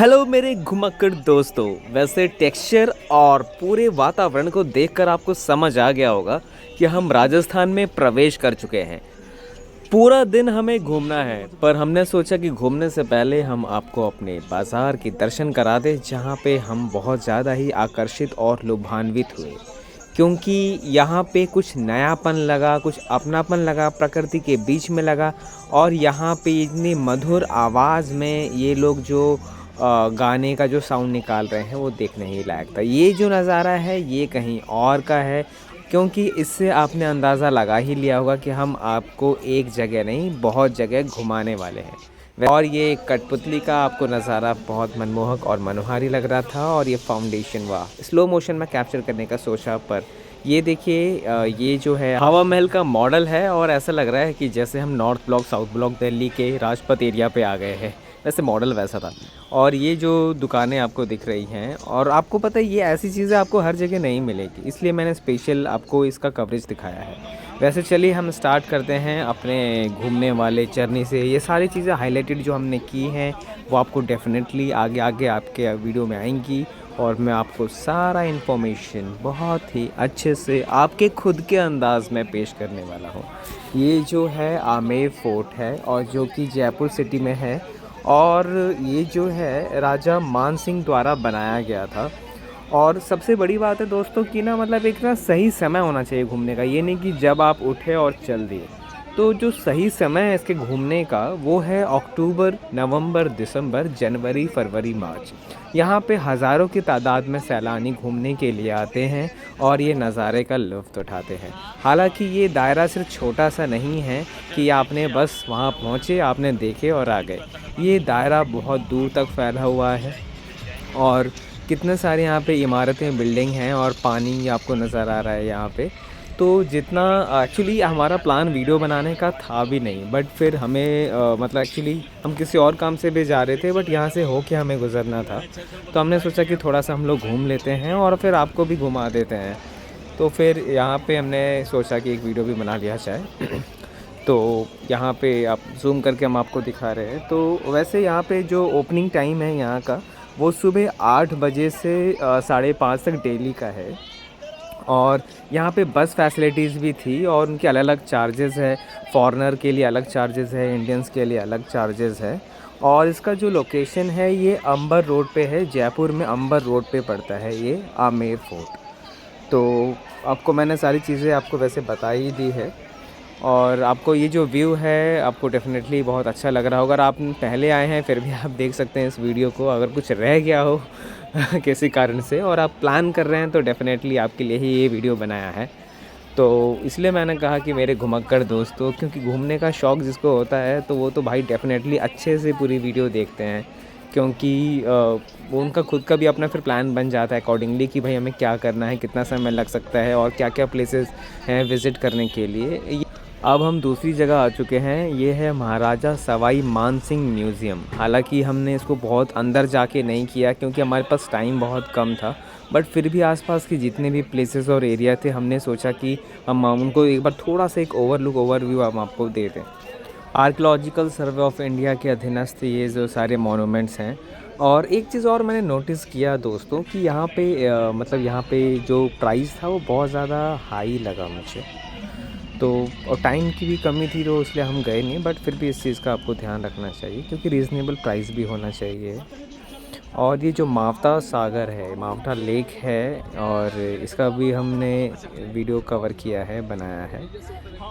Hello मेरे घुमक्कड़ दोस्तों। वैसे टेक्सचर और पूरे वातावरण को देखकर आपको समझ आ गया होगा कि हम राजस्थान में प्रवेश कर चुके हैं। पूरा दिन हमें घूमना है, पर हमने सोचा कि घूमने से पहले हम आपको अपने बाज़ार के दर्शन करा दें, जहाँ पे हम बहुत ज़्यादा ही आकर्षित और लुभान्वित हुए, क्योंकि यहाँ पे कुछ नयापन लगा, कुछ अपनापन लगा, प्रकृति के बीच में लगा। और यहाँ पे इतनी मधुर आवाज़ में ये लोग जो गाने का जो साउंड निकाल रहे हैं वो देखने ही लायक था। ये जो नज़ारा है ये कहीं और का है, क्योंकि इससे आपने अंदाज़ा लगा ही लिया होगा कि हम आपको एक जगह नहीं बहुत जगह घुमाने वाले हैं। और ये कठपुतली का आपको नज़ारा बहुत मनमोहक और मनोहारी लग रहा था। और ये फाउंडेशन वाह स्लो मोशन में कैप्चर करने का सोचा, पर ये देखिए ये जो है हवा महल का मॉडल है और ऐसा लग रहा है कि जैसे हम north block south block Delhi के राजपथ एरिया पे आ गए हैं। वैसे मॉडल वैसा था। और ये जो दुकानें आपको दिख रही हैं, और आपको पता है ये ऐसी चीज़ें आपको हर जगह नहीं मिलेगी, इसलिए मैंने स्पेशल आपको इसका कवरेज दिखाया है। वैसे चलिए हम स्टार्ट करते हैं अपने घूमने वाले जर्नी से। ये सारी चीज़ें हाईलाइटेड जो हमने की हैं वो आपको डेफिनेटली आगे आगे आपके वीडियो में आएंगी, और मैं आपको सारा इन्फॉर्मेशन बहुत ही अच्छे से आपके खुद के अंदाज में पेश करने वाला हूँ। ये जो है आमेर फोर्ट है, और जो कि जयपुर सिटी में है, और ये जो है राजा मान सिंह द्वारा बनाया गया था। और सबसे बड़ी बात है दोस्तों कि ना मतलब एक ना सही समय होना चाहिए घूमने का। ये नहीं कि जब आप उठे और चल दिए। तो जो सही समय है इसके घूमने का वो है अक्टूबर, नवंबर, दिसंबर, जनवरी, फरवरी, मार्च। यहाँ पे हज़ारों की तादाद में सैलानी घूमने के लिए आते हैं और ये नज़ारे का लुत्फ़ उठाते हैं। हालांकि ये दायरा सिर्फ छोटा सा नहीं है कि आपने बस वहाँ पहुँचे, आपने देखे और आ गए। ये दायरा बहुत दूर तक फैला हुआ है, और कितने सारे यहाँ पे इमारतें, बिल्डिंग हैं, और पानी आपको नज़र आ रहा है यहाँ पे। तो जितना एक्चुअली हमारा प्लान वीडियो बनाने का था भी नहीं, बट फिर हमें मतलब एक्चुअली हम किसी और काम से भी जा रहे थे, बट यहाँ से होके हमें गुज़रना था। तो हमने सोचा कि थोड़ा सा हम लोग घूम लेते हैं और फिर आपको भी घुमा देते हैं। तो फिर यहाँ पे हमने सोचा कि एक वीडियो भी बना लिया जाए। तो यहाँ पे आप जूम करके हम आपको दिखा रहे हैं। तो वैसे यहाँ पे जो ओपनिंग टाइम है यहाँ का वो सुबह 8 बजे से 5:30 तक डेली का है। और यहाँ पे बस फैसिलिटीज़ भी थी, और उनके अलग अलग चार्जेस है। फॉरेनर के लिए अलग चार्जेस है, इंडियंस के लिए अलग चार्जेस है। और इसका जो लोकेशन है ये अंबर रोड पे है, जयपुर में अंबर रोड पे पड़ता है ये आमेर फोर्ट। तो आपको मैंने सारी चीज़ें आपको वैसे बता ही दी है, और आपको ये जो व्यू है आपको डेफ़िनेटली बहुत अच्छा लग रहा होगा। अगर आप पहले आए हैं फिर भी आप देख सकते हैं इस वीडियो को। अगर कुछ रह गया हो किसी कारण से और आप प्लान कर रहे हैं, तो डेफ़िनेटली आपके लिए ही ये वीडियो बनाया है। तो इसलिए मैंने कहा कि मेरे घुमक्कड़ दोस्तों, क्योंकि घूमने का शौक़ जिसको होता है तो वो तो भाई डेफ़िनेटली अच्छे से पूरी वीडियो देखते हैं, क्योंकि वो उनका खुद का भी अपना फिर प्लान बन जाता है अकॉर्डिंगली कि भाई हमें क्या करना है, कितना समय लग सकता है, और क्या क्या प्लेसेस हैं विज़िट करने के लिए। अब हम दूसरी जगह आ चुके हैं। ये है महाराजा सवाई मान सिंह म्यूज़ियम। हालांकि हमने इसको बहुत अंदर जाके नहीं किया क्योंकि हमारे पास टाइम बहुत कम था, बट फिर भी आसपास के जितने भी प्लेसेस और एरिया थे हमने सोचा कि हम उनको एक बार थोड़ा सा एक ओवरव्यू हम आपको दे दें। आर्कियोलॉजिकल सर्वे ऑफ इंडिया के अधीनस्थ ये जो सारे मोनूमेंट्स हैं। और एक चीज़ और मैंने नोटिस किया दोस्तों कि यहाँ पे मतलब यहाँ पे जो प्राइस था वो बहुत ज़्यादा हाई लगा मुझे। तो और टाइम की भी कमी थी तो इसलिए हम गए नहीं, बट फिर भी इस चीज़ का आपको ध्यान रखना चाहिए क्योंकि रीज़नेबल प्राइस भी होना चाहिए। और ये जो मावता सागर है, मावता लेक है, और इसका भी हमने वीडियो कवर किया है, बनाया है।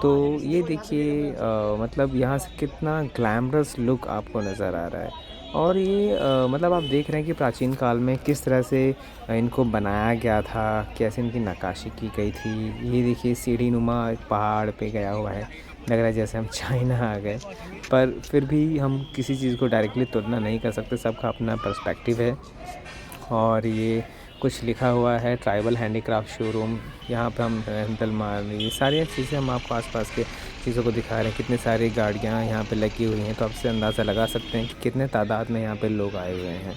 तो ये देखिए मतलब यहाँ से कितना ग्लैमरस लुक आपको नज़र आ रहा है। और ये मतलब आप देख रहे हैं कि प्राचीन काल में किस तरह से इनको बनाया गया था, कैसे इनकी नक्काशी की गई थी। ये देखिए सीढ़ी नुमा एक पहाड़ पे गया हुआ है, लग रहा है जैसे हम चाइना आ गए। पर फिर भी हम किसी चीज़ को डायरेक्टली तुलना नहीं कर सकते, सबका अपना पर्सपेक्टिव है। और ये कुछ लिखा हुआ है ट्राइबल हैंडीक्राफ्ट शोरूम। यहाँ पे हम हैंडल मार, ये सारी चीज़ें हम आपको आसपास के चीज़ों को दिखा रहे हैं। कितनी सारी गाड़ियाँ यहाँ पे लगी हुई हैं, तो आपसे अंदाज़ा लगा सकते हैं कि कितने तादाद में यहाँ पे लोग आए हुए हैं।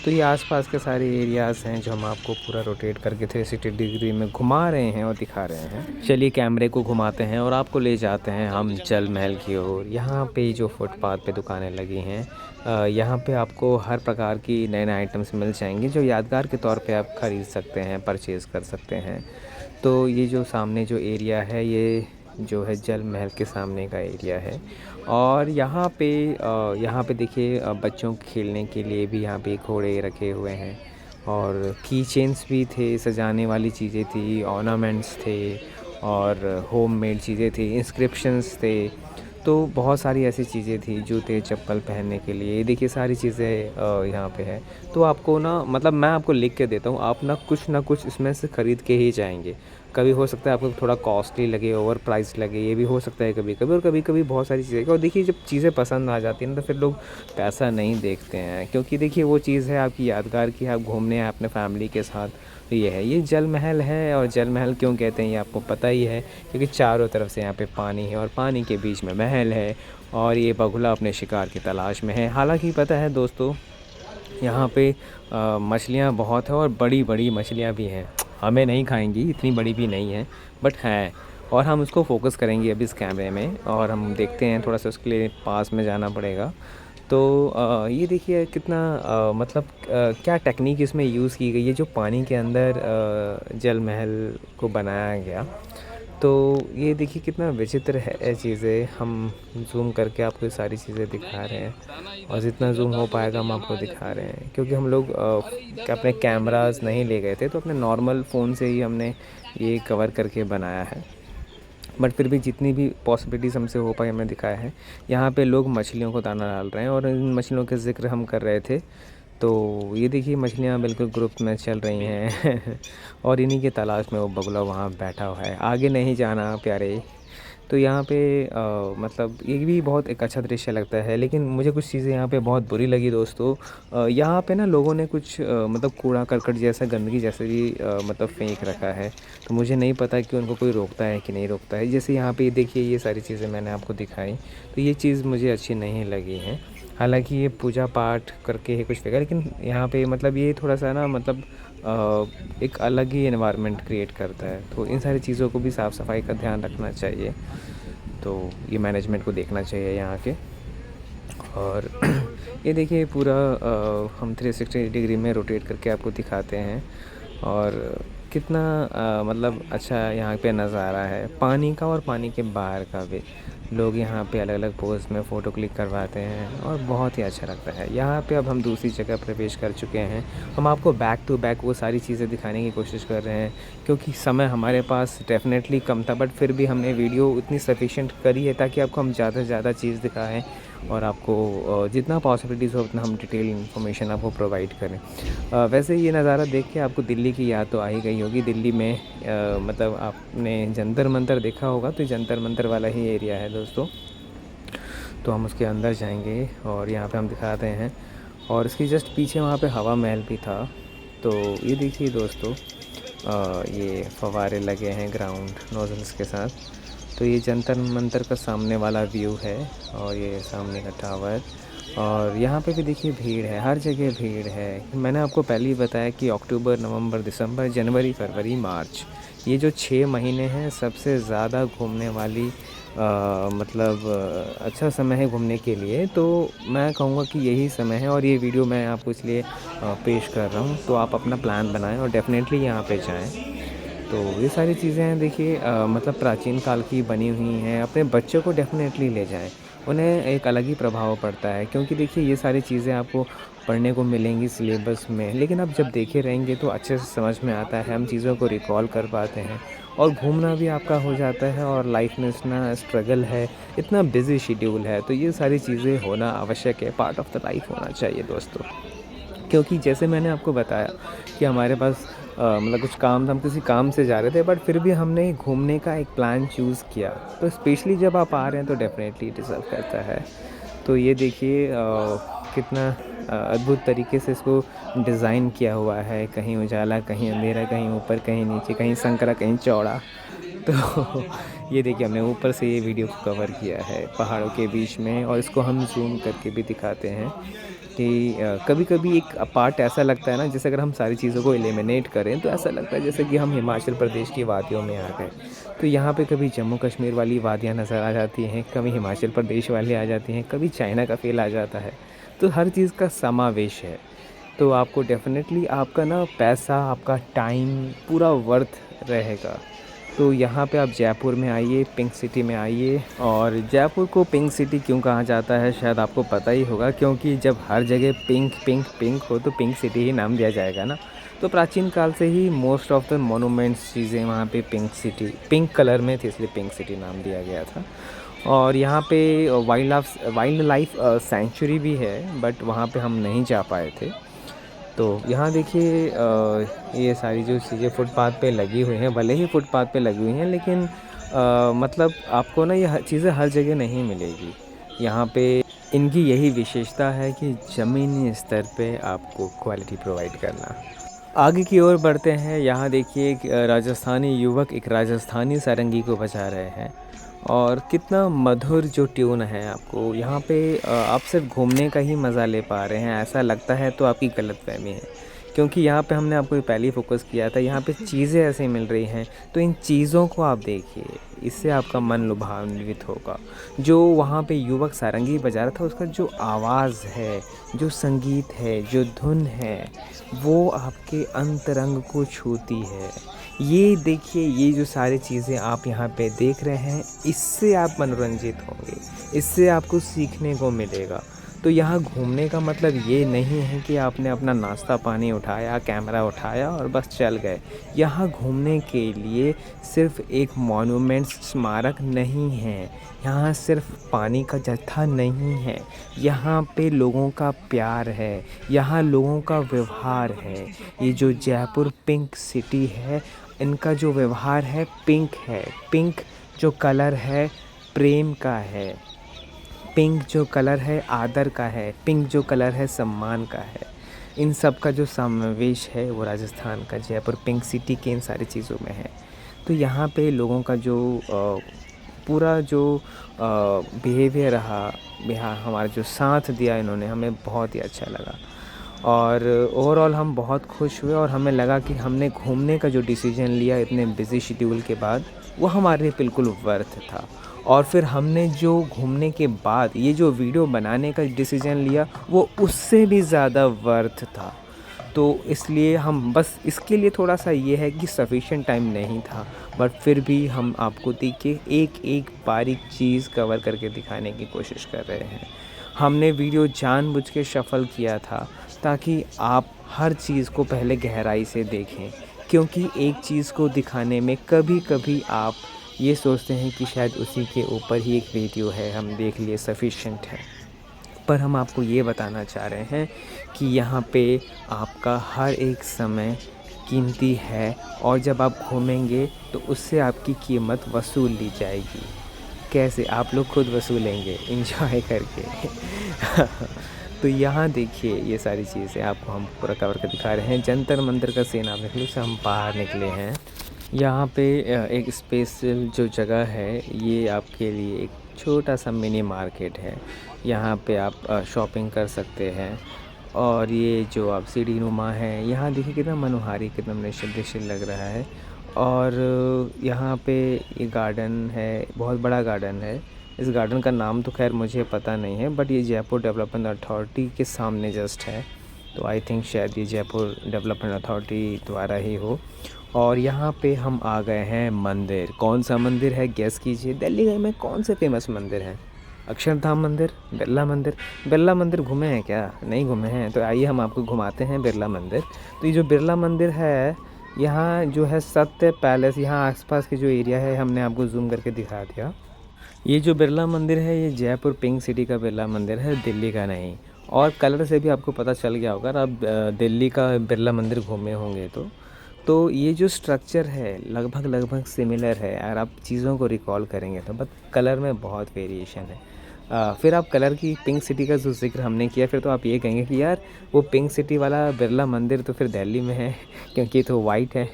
तो ये आसपास के सारे एरियाज़ हैं जो हम आपको पूरा रोटेट करके 360 डिग्री में घुमा रहे हैं और दिखा रहे हैं। चलिए कैमरे को घुमाते हैं और आपको ले जाते हैं हम जल महल की ओर। यहाँ पे जो फुटपाथ पे दुकानें लगी हैं, यहाँ पे आपको हर प्रकार की नए नए आइटम्स मिल जाएंगे जो यादगार के तौर पे आप ख़रीद सकते हैं, परचेज़ कर सकते हैं। तो ये जो सामने जो एरिया है, ये जो है जल महल के सामने का एरिया है। और यहाँ पे देखिए बच्चों के खेलने के लिए भी यहाँ पे घोड़े रखे हुए हैं, और की चेन्स भी थे, सजाने वाली चीज़ें थी, ऑर्नामेंट्स थे, और होममेड चीज़ें थी, इंस्क्रिप्शंस थे। तो बहुत सारी ऐसी चीज़ें थी, जूते चप्पल पहनने के लिए। ये देखिए सारी चीज़ें यहाँ पे है। तो आपको ना मतलब मैं आपको लिख के देता हूँ, आप ना कुछ इसमें से ख़रीद के ही जाएंगे। कभी हो सकता है आपको थोड़ा कॉस्टली लगे, ओवर प्राइस लगे, ये भी हो सकता है कभी कभी, और कभी कभी बहुत सारी चीज़ें। और देखिए जब चीज़ें पसंद आ जाती हैं ना, तो फिर लोग पैसा नहीं देखते हैं, क्योंकि देखिए वो चीज़ है आपकी यादगार की, आप घूमने आए अपने फैमिली के साथ। तो ये है, ये जल महल है। और जल महल क्यों कहते हैं ये आपको पता ही है, क्योंकि चारों तरफ से यहाँ पे पानी है और पानी के बीच में महल है, और ये बगुला अपने शिकार की तलाश में है। हालांकि पता है दोस्तों, यहाँ पे मछलियाँ बहुत है और बड़ी बड़ी मछलियाँ भी हैं। हमें नहीं खाएंगी, इतनी बड़ी भी नहीं है, बट हैं। और हम उसको फोकस करेंगे अभी इस कैमरे में, और हम देखते हैं, थोड़ा सा उसके लिए पास में जाना पड़ेगा। तो ये देखिए कितना मतलब क्या टेक्निक इसमें यूज़ की गई है, जो पानी के अंदर जल महल को बनाया गया। तो ये देखिए कितना विचित्र है चीज़ें। हम जूम करके आपको ये सारी चीज़ें दिखा रहे हैं, और जितना जूम हो पाएगा हम आपको दिखा रहे हैं, क्योंकि हम लोग अपने कैमरास नहीं ले गए थे, तो अपने नॉर्मल फ़ोन से ही हमने ये कवर करके बनाया है। बट फिर भी जितनी भी पॉसिबिलिटीज़ हमसे हो पाई हमने दिखाया है। यहाँ पे लोग मछलियों को दाना डाल रहे हैं, और इन मछलियों के ज़िक्र हम कर रहे थे। तो ये देखिए मछलियाँ बिल्कुल ग्रुप में चल रही हैं और इन्हीं की तलाश में वो बगुला वहाँ बैठा हुआ है। आगे नहीं जाना प्यारे। तो यहाँ पे मतलब ये भी बहुत एक अच्छा दृश्य लगता है। लेकिन मुझे कुछ चीज़ें यहाँ पे बहुत बुरी लगी दोस्तों। यहाँ पे ना लोगों ने कुछ मतलब कूड़ा करकट जैसा, गंदगी जैसे भी मतलब फेंक रखा है। तो मुझे नहीं पता कि उनको कोई रोकता है कि नहीं रोकता है। जैसे यहाँ पे देखिए ये सारी चीज़ें मैंने आपको दिखाई, तो ये चीज़ मुझे अच्छी नहीं लगी है। हालांकि ये पूजा पाठ करके ही कुछ फेंका, लेकिन यहाँ पे मतलब ये थोड़ा सा ना मतलब एक अलग ही एनवायरनमेंट क्रिएट करता है। तो इन सारी चीज़ों को भी साफ़ सफाई का ध्यान रखना चाहिए। तो ये मैनेजमेंट को देखना चाहिए यहाँ के। और ये देखिए पूरा हम 360 डिग्री में रोटेट करके आपको दिखाते हैं, और कितना मतलब अच्छा यहाँ पे नज़ारा है पानी का, और पानी के बाहर का भी। लोग यहाँ पे अलग अलग पोज में फ़ोटो क्लिक करवाते हैं, और बहुत ही अच्छा लगता है। यहाँ पे अब हम दूसरी जगह प्रवेश कर चुके हैं। हम आपको बैक टू बैक वो सारी चीज़ें दिखाने की कोशिश कर रहे हैं, क्योंकि समय हमारे पास डेफिनेटली कम था, बट फिर भी हमने वीडियो उतनी सफिशिएंट करी है ताकि आपको हम ज़्यादा से ज़्यादा चीज़ दिखाएं, और आपको जितना पॉसिबिलिटीज़ हो उतना हम डिटेल इन्फॉर्मेशन आपको प्रोवाइड करें। वैसे ये नज़ारा देख के आपको दिल्ली की याद तो आ ही गई होगी। दिल्ली में मतलब आपने जंतर मंतर देखा होगा, तो जंतर मंतर वाला ही एरिया है दोस्तों। तो हम उसके अंदर जाएंगे और यहाँ पे हम दिखाते हैं, और इसकी जस्ट पीछे वहाँ पे हवा महल भी था। तो ये देखिए दोस्तों, ये फव्वारे लगे हैं ग्राउंड नोजल्स के साथ। तो ये जंतर मंतर का सामने वाला व्यू है, और ये सामने का टावर। और यहाँ पे भी देखिए भीड़ है, हर जगह भीड़ है। मैंने आपको पहले ही बताया कि अक्टूबर, नवंबर, दिसंबर, जनवरी, फरवरी, मार्च, ये जो 6 महीने हैं सबसे ज़्यादा घूमने वाली मतलब अच्छा समय है घूमने के लिए। तो मैं कहूँगा कि यही समय है, और ये वीडियो मैं आपको इसलिए पेश कर रहा हूँ। तो आप अपना प्लान बनाएं और डेफ़िनेटली यहाँ पे जाएं। तो ये सारी चीज़ें हैं देखिए मतलब प्राचीन काल की बनी हुई हैं। अपने बच्चों को डेफ़िनेटली ले जाएं, उन्हें एक अलग ही प्रभाव पड़ता है, क्योंकि देखिए ये सारी चीज़ें आपको पढ़ने को मिलेंगी सिलेबस में, लेकिन आप जब देखे रहेंगे तो अच्छे से समझ में आता है, हम चीज़ों को रिकॉल कर पाते हैं, और घूमना भी आपका हो जाता है। और लाइफ में इतना स्ट्रगल है, इतना बिजी शेड्यूल है, तो ये सारी चीज़ें होना आवश्यक है, पार्ट ऑफ द लाइफ होना चाहिए दोस्तों। क्योंकि जैसे मैंने आपको बताया कि हमारे पास मतलब कुछ काम था, हम किसी काम से जा रहे थे, बट फिर भी हमने घूमने का एक प्लान चूज़ किया। तो स्पेशली जब आप आ रहे हैं तो डेफ़िनेटली डिज़र्व करता है। तो ये देखिए कितना अद्भुत तरीके से इसको डिज़ाइन किया हुआ है। कहीं उजाला, कहीं अंधेरा, कहीं ऊपर, कहीं नीचे, कहीं संकरा, कहीं चौड़ा। तो ये देखिए हमने ऊपर से ये वीडियो को कवर किया है पहाड़ों के बीच में, और इसको हम जूम करके भी दिखाते हैं कि कभी कभी एक पार्ट ऐसा लगता है ना, जैसे अगर हम सारी चीज़ों को एलिमिनेट करें तो ऐसा लगता है जैसे कि हम हिमाचल प्रदेश की वादियों में आ गए। तो यहाँ पे कभी जम्मू कश्मीर वाली वादियाँ नज़र आ जाती हैं, कभी हिमाचल प्रदेश वाली आ जाती हैं, कभी चाइना का फ़ील आ जाता है। तो हर चीज़ का समावेश है। तो आपको डेफ़िनेटली आपका ना पैसा, आपका टाइम पूरा वर्थ रहेगा। तो यहाँ पे आप जयपुर में आइए, पिंक सिटी में आइए। और जयपुर को पिंक सिटी क्यों कहा जाता है शायद आपको पता ही होगा, क्योंकि जब हर जगह पिंक पिंक पिंक हो तो पिंक सिटी ही नाम दिया जाएगा ना। तो प्राचीन काल से ही मोस्ट ऑफ द मोनूमेंट्स चीज़ें वहाँ पे पिंक सिटी, पिंक कलर में थी, इसलिए पिंक सिटी नाम दिया गया था। और यहाँ पे वाइल्ड लाइफ सेंचुरी भी है, बट वहाँ पे हम नहीं जा पाए थे। तो यहाँ देखिए ये सारी जो चीज़ें फुटपाथ पे लगी हुई हैं, भले ही फुटपाथ पे लगी हुई हैं, लेकिन मतलब आपको ना ये चीज़ें हर जगह नहीं मिलेगी। यहाँ पे इनकी यही विशेषता है कि ज़मीनी स्तर पे आपको क्वालिटी प्रोवाइड करना। आगे की ओर बढ़ते हैं। यहाँ देखिए एक राजस्थानी युवक एक राजस्थानी सारंगी को बजा रहे हैं, और कितना मधुर जो ट्यून है। आपको यहाँ पे आप सिर्फ घूमने का ही मज़ा ले पा रहे हैं, ऐसा लगता है तो आपकी गलतफ़हमी है, क्योंकि यहाँ पे हमने आपको पहले ही फोकस किया था, यहाँ पे चीज़ें ऐसे मिल रही हैं। तो इन चीज़ों को आप देखिए, इससे आपका मन लुभान्वित होगा। जो वहाँ पे युवक सारंगी बजा रहा था, उसका जो आवाज़ है, जो संगीत है, जो धुन है, वो आपके अंतरंग को छूती है। ये देखिए, ये जो सारी चीज़ें आप यहाँ पे देख रहे हैं, इससे आप मनोरंजित होंगे, इससे आपको सीखने को मिलेगा। तो यहाँ घूमने का मतलब ये नहीं है कि आपने अपना नाश्ता पानी उठाया, कैमरा उठाया और बस चल गए। यहाँ घूमने के लिए सिर्फ एक मॉन्यूमेंट स्मारक नहीं है, यहाँ सिर्फ पानी का जत्था नहीं है, यहाँ पे लोगों का प्यार है, यहाँ लोगों का व्यवहार है। ये जो जयपुर पिंक सिटी है, इनका जो व्यवहार है पिंक है। पिंक जो कलर है प्रेम का है, पिंक जो कलर है आदर का है, पिंक जो कलर है सम्मान का है। इन सब का जो समावेश है वो राजस्थान का जयपुर पिंक सिटी के इन सारी चीज़ों में है। तो यहाँ पे लोगों का जो पूरा जो बिहेवियर रहा, हमारा जो साथ दिया इन्होंने, हमें बहुत ही अच्छा लगा। और ओवरऑल हम बहुत खुश हुए, और हमें लगा कि हमने घूमने का जो डिसीजन लिया इतने बिज़ी शेड्यूल के बाद, वो हमारे लिए बिल्कुल वर्थ था। और फिर हमने जो घूमने के बाद ये जो वीडियो बनाने का डिसीजन लिया, वो उससे भी ज़्यादा वर्थ था। तो इसलिए हम बस इसके लिए थोड़ा सा ये है कि सफिशिएंट टाइम नहीं था, बट फिर भी हम आपको देखिए एक एक बारीक चीज़ कवर करके दिखाने की कोशिश कर रहे हैं। हमने वीडियो जानबूझ के शफ़ल किया था ताकि आप हर चीज़ को पहले गहराई से देखें, क्योंकि एक चीज़ को दिखाने में कभी कभी आप ये सोचते हैं कि शायद उसी के ऊपर ही एक वीडियो है, हम देख लिए सफिशिएंट है। पर हम आपको ये बताना चाह रहे हैं कि यहाँ पे आपका हर एक समय कीमती है, और जब आप घूमेंगे तो उससे आपकी कीमत वसूल ली जाएगी। कैसे? आप लोग खुद वसूलेंगे एंजॉय करके। तो यहाँ देखिए ये सारी चीज़ें आपको हम पूरा कवर कर दिखा रहे हैं। जंतर मंतर का सीन आप देख लो, से हम बाहर निकले हैं। यहाँ पे एक स्पेशल जो जगह है, ये आपके लिए एक छोटा सा मिनी मार्केट है। यहाँ पे आप शॉपिंग कर सकते हैं। और ये जो आप सीढ़ी नुमा है, यहाँ देखिए कितना मनोहारी, कितना दृश्य लग रहा है। और यहाँ पे ये गार्डन है, बहुत बड़ा गार्डन है। इस गार्डन का नाम तो खैर मुझे पता नहीं है, बट ये जयपुर डेवलपमेंट अथॉरिटी के सामने जस्ट है। तो आई थिंक शायद ये जयपुर डेवलपमेंट अथॉरिटी द्वारा ही हो। और यहाँ पे हम आ गए हैं मंदिर। कौन सा मंदिर है गेस कीजिए। दिल्ली में कौन से फेमस मंदिर हैं? अक्षरधाम मंदिर, बिरला मंदिर। बिरला मंदिर घूमे हैं क्या? नहीं घूमे हैं? तो आइए हम आपको घुमाते हैं बिरला मंदिर। तो ये जो बिरला मंदिर है, यहाँ जो है सत्य पैलेस, यहाँ आसपास के जो एरिया है हमने आपको जूम करके दिखा दिया। ये जो बिरला मंदिर है, ये जयपुर पिंक सिटी का बिरला मंदिर है, दिल्ली का नहीं। और कलर से भी आपको पता चल गया होगा, आप दिल्ली का बिरला मंदिर घूमे होंगे तो ये जो स्ट्रक्चर है लगभग सिमिलर है। अगर आप चीज़ों को रिकॉल करेंगे तो बट कलर में बहुत वेरिएशन है। फिर आप कलर की पिंक सिटी का जो ज़िक्र हमने किया, फिर तो आप ये कहेंगे कि यार वो पिंक सिटी वाला बिरला मंदिर तो फिर दिल्ली में है क्योंकि ये तो वाइट है।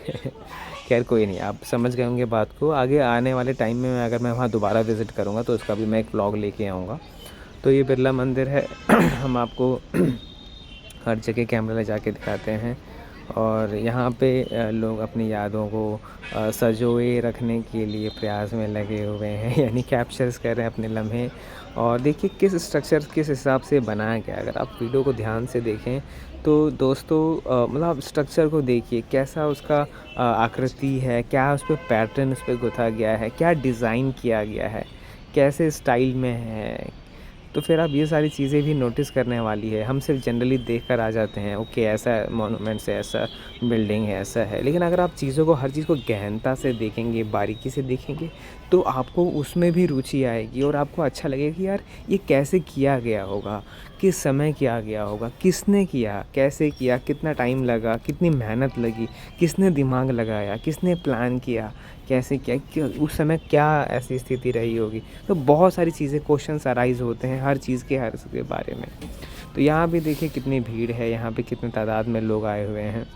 खैर कोई नहीं, आप समझ गए होंगे बात को। आगे आने वाले टाइम में अगर मैं वहाँ दोबारा विज़िट करूँगा तो उसका भी मैं एक व्लॉग लेके आऊँगा। तो ये बिरला मंदिर है। हम आपको हर जगह कैमरा ले जाके दिखाते हैं और यहाँ पे लोग अपनी यादों को संजोए रखने के लिए प्रयास में लगे हुए हैं, यानी कैप्चर्स कर रहे हैं अपने लम्हे। और देखिए किस स्ट्रक्चर किस हिसाब से बनाया गया। अगर आप वीडियो को ध्यान से देखें तो दोस्तों मतलब स्ट्रक्चर को देखिए कैसा उसका आकृति है, क्या उस पर पैटर्न उस पर गुथा गया है, क्या डिज़ाइन किया गया है, कैसे स्टाइल में है। तो फिर आप ये सारी चीज़ें भी नोटिस करने वाली है। हम सिर्फ जनरली देख कर आ जाते हैं, ओके ऐसा मोनूमेंट्स है, ऐसा बिल्डिंग है, ऐसा है। लेकिन अगर आप चीज़ों को हर चीज़ को गहनता से देखेंगे, बारीकी से देखेंगे तो आपको उसमें भी रुचि आएगी और आपको अच्छा लगेगा कि यार ये कैसे किया गया होगा, किस समय किया गया होगा, किसने किया, कैसे किया, कितना टाइम लगा, कितनी मेहनत लगी, किसने दिमाग लगाया, किसने प्लान किया, कैसे किया, उस समय क्या ऐसी स्थिति रही होगी। तो बहुत सारी चीज़ें क्वेश्चंस अराइज़ होते हैं हर चीज़ के बारे में। तो यहाँ भी देखिए कितनी भीड़ है, यहाँ पे कितने तादाद में लोग आए हुए हैं।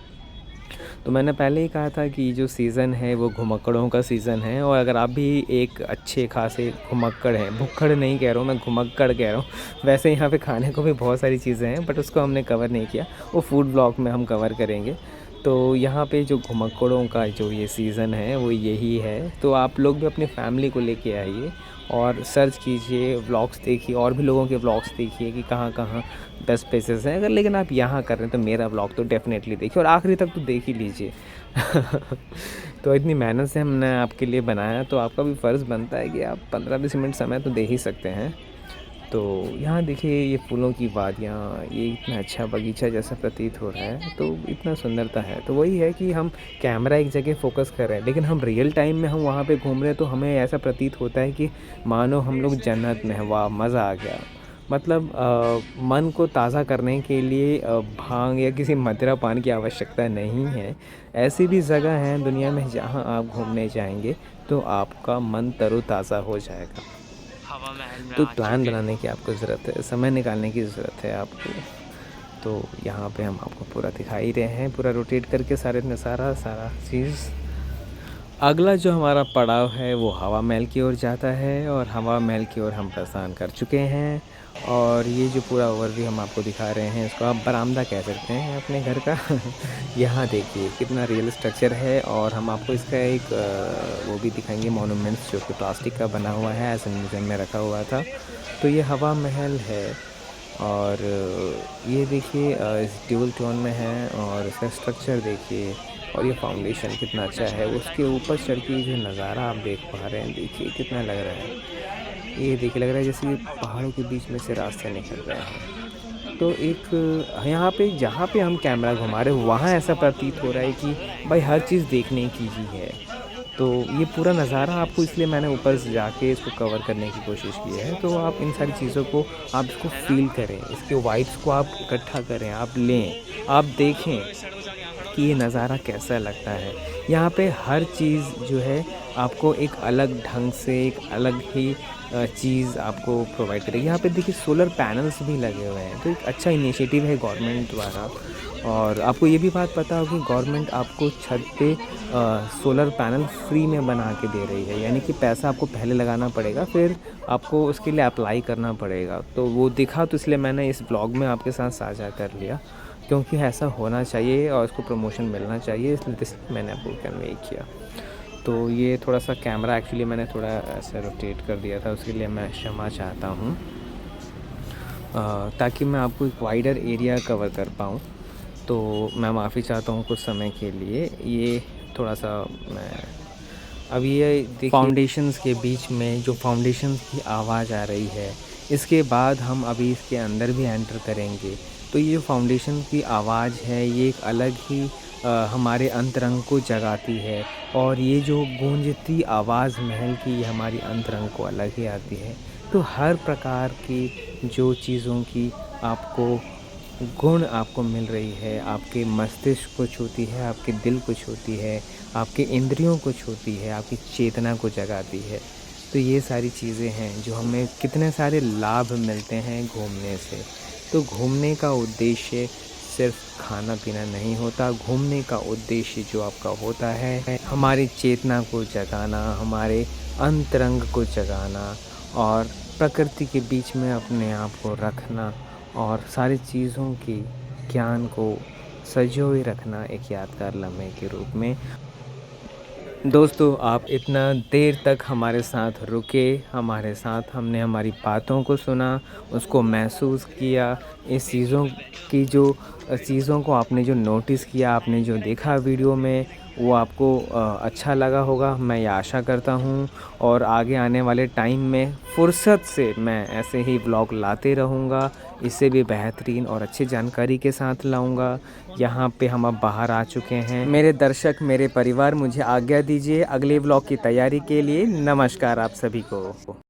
तो मैंने पहले ही कहा था कि जो सीज़न है वो घुमक्कड़ों का सीज़न है। और अगर आप भी एक अच्छे खासे घुमक्कड़ हैं, भुक्कड़ नहीं कह रहा हूँ मैं, घुमक्कड़ कह रहा हूँ। वैसे यहाँ पे खाने को भी बहुत सारी चीज़ें हैं बट उसको हमने कवर नहीं किया, वो फूड ब्लॉग में हम कवर करेंगे। तो यहाँ पे जो घुमक्कड़ों का जो ये सीज़न है वो यही है। तो आप लोग भी अपनी फैमिली को लेके आइए और सर्च कीजिए, व्लॉग्स देखिए, और भी लोगों के व्लॉग्स देखिए कि कहाँ कहाँ बेस्ट प्लेसेस हैं। अगर लेकिन आप यहाँ कर रहे हैं तो मेरा व्लॉग तो डेफ़िनेटली देखिए और आखिरी तक तो देख ही लीजिए। तो इतनी मेहनत से हमने आपके लिए बनाया तो आपका भी फ़र्ज़ बनता है कि आप 15-20 मिनट समय तो दे ही सकते हैं। तो यहाँ देखिए ये फूलों की वादियाँ, ये इतना अच्छा बगीचा जैसा प्रतीत हो रहा है, तो इतना सुंदरता है। तो वही है कि हम कैमरा एक जगह फ़ोकस कर रहे हैं लेकिन हम रियल टाइम में हम वहाँ पे घूम रहे हैं तो हमें ऐसा प्रतीत होता है कि मानो हम लोग जन्नत में हैं। वाह, मज़ा आ गया। मतलब मन को ताज़ा करने के लिए भांग या किसी मदिरा पान की आवश्यकता नहीं है। ऐसी भी जगह हैं दुनिया में जहाँ आप घूमने जाएंगे तो आपका मन तरोताज़ा हो जाएगा। तो प्लान बनाने की आपको ज़रूरत है, समय निकालने की ज़रूरत है आपको। तो यहाँ पे हम आपको पूरा दिखा ही रहे हैं, पूरा रोटेट करके सारा चीज़। अगला जो हमारा पड़ाव है वो हवा महल की ओर जाता है और हवा महल की ओर हम प्रस्थान कर चुके हैं। और ये जो पूरा ओवरव्यू हम आपको दिखा रहे हैं इसको आप बरामदा कह सकते हैं अपने घर का। यहाँ देखिए कितना रियल स्ट्रक्चर है। और हम आपको इसका एक वो भी दिखाएंगे, मोनूमेंट्स जो कि प्लास्टिक का बना हुआ है, ऐसे म्यूज़ियम में रखा हुआ था। तो ये हवा महल है और ये देखिए इस ड्यूल टोन में है और इसका स्ट्रक्चर देखिए और ये फाउंडेशन कितना अच्छा है। उसके ऊपर चढ़ के जो नज़ारा आप देख पा रहे हैं, देखिए कितना लग रहा है। ये देखिए लग रहा है जैसे पहाड़ों के बीच में से रास्ते निकल रहे हैं। तो एक यहाँ पे जहाँ पे हम कैमरा घुमा रहे हैं वहाँ ऐसा प्रतीत हो रहा है कि भाई हर चीज़ देखने की ही है। तो ये पूरा नज़ारा आपको, इसलिए मैंने ऊपर से जाके इसको कवर करने की कोशिश की है। तो आप इन सारी चीज़ों को आप इसको फ़ील करें, इसके वाइब्स को आप इकट्ठा करें, आप लें, आप देखें कि ये नज़ारा कैसा लगता है। यहाँ पे हर चीज़ जो है आपको एक अलग ढंग से, एक अलग ही चीज़ आपको प्रोवाइड करेगी। यहाँ पे देखिए सोलर पैनल्स भी लगे हुए हैं, तो एक अच्छा इनिशिएटिव है गवर्नमेंट द्वारा। और आपको ये भी बात पता होगी गवर्नमेंट आपको छत पे सोलर पैनल फ्री में बना के दे रही है, यानी कि पैसा आपको पहले लगाना पड़ेगा, फिर आपको उसके लिए अप्लाई करना पड़ेगा। तो वो दिखा तो इसलिए मैंने इस ब्लॉग में आपके साथ साझा कर लिया, क्योंकि ऐसा होना चाहिए और इसको प्रमोशन मिलना चाहिए, इसलिए मैंने आपको कन्वे किया। तो ये थोड़ा सा कैमरा एक्चुअली मैंने थोड़ा ऐसा रोटेट कर दिया था, उसके लिए मैं क्षमा चाहता हूँ, ताकि मैं आपको एक वाइडर एरिया कवर कर पाऊँ। तो मैं माफ़ी चाहता हूँ कुछ समय के लिए। ये थोड़ा सा मैं अब ये देखिए फाउंडेशंस के बीच में जो फाउंडेशंस की आवाज़ आ रही है, इसके बाद हम अभी इसके अंदर भी एंटर करेंगे। तो ये फाउंडेशन की आवाज़ है, ये एक अलग ही हमारे अंतरंग को जगाती है। और ये जो गूंजती आवाज़ महल की, ये हमारी अंतरंग को अलग ही आती है। तो हर प्रकार की जो चीज़ों की आपको गुण आपको मिल रही है, आपके मस्तिष्क को छूती है, आपके दिल को छूती है, आपके इंद्रियों को छूती है, आपकी चेतना को जगाती है। तो ये सारी चीज़ें हैं जो हमें कितने सारे लाभ मिलते हैं घूमने से। तो घूमने का उद्देश्य सिर्फ खाना पीना नहीं होता, घूमने का उद्देश्य जो आपका होता है हमारी चेतना को जगाना, हमारे अंतरंग को जगाना और प्रकृति के बीच में अपने आप को रखना और सारी चीज़ों की ज्ञान को संजोए रखना एक यादगार लम्हे के रूप में। दोस्तों, आप इतना देर तक हमारे साथ रुके, हमारे साथ हमने हमारी बातों को सुना, उसको महसूस किया, इस चीज़ों को आपने जो नोटिस किया, आपने जो देखा वीडियो में, वो आपको अच्छा लगा होगा, मैं ये आशा करता हूँ। और आगे आने वाले टाइम में फ़ुर्सत से मैं ऐसे ही व्लॉग लाते रहूँगा, इससे भी बेहतरीन और अच्छी जानकारी के साथ लाऊँगा। यहाँ पे हम अब बाहर आ चुके हैं। मेरे दर्शक, मेरे परिवार, मुझे आज्ञा दीजिए अगले व्लॉग की तैयारी के लिए। नमस्कार आप सभी को।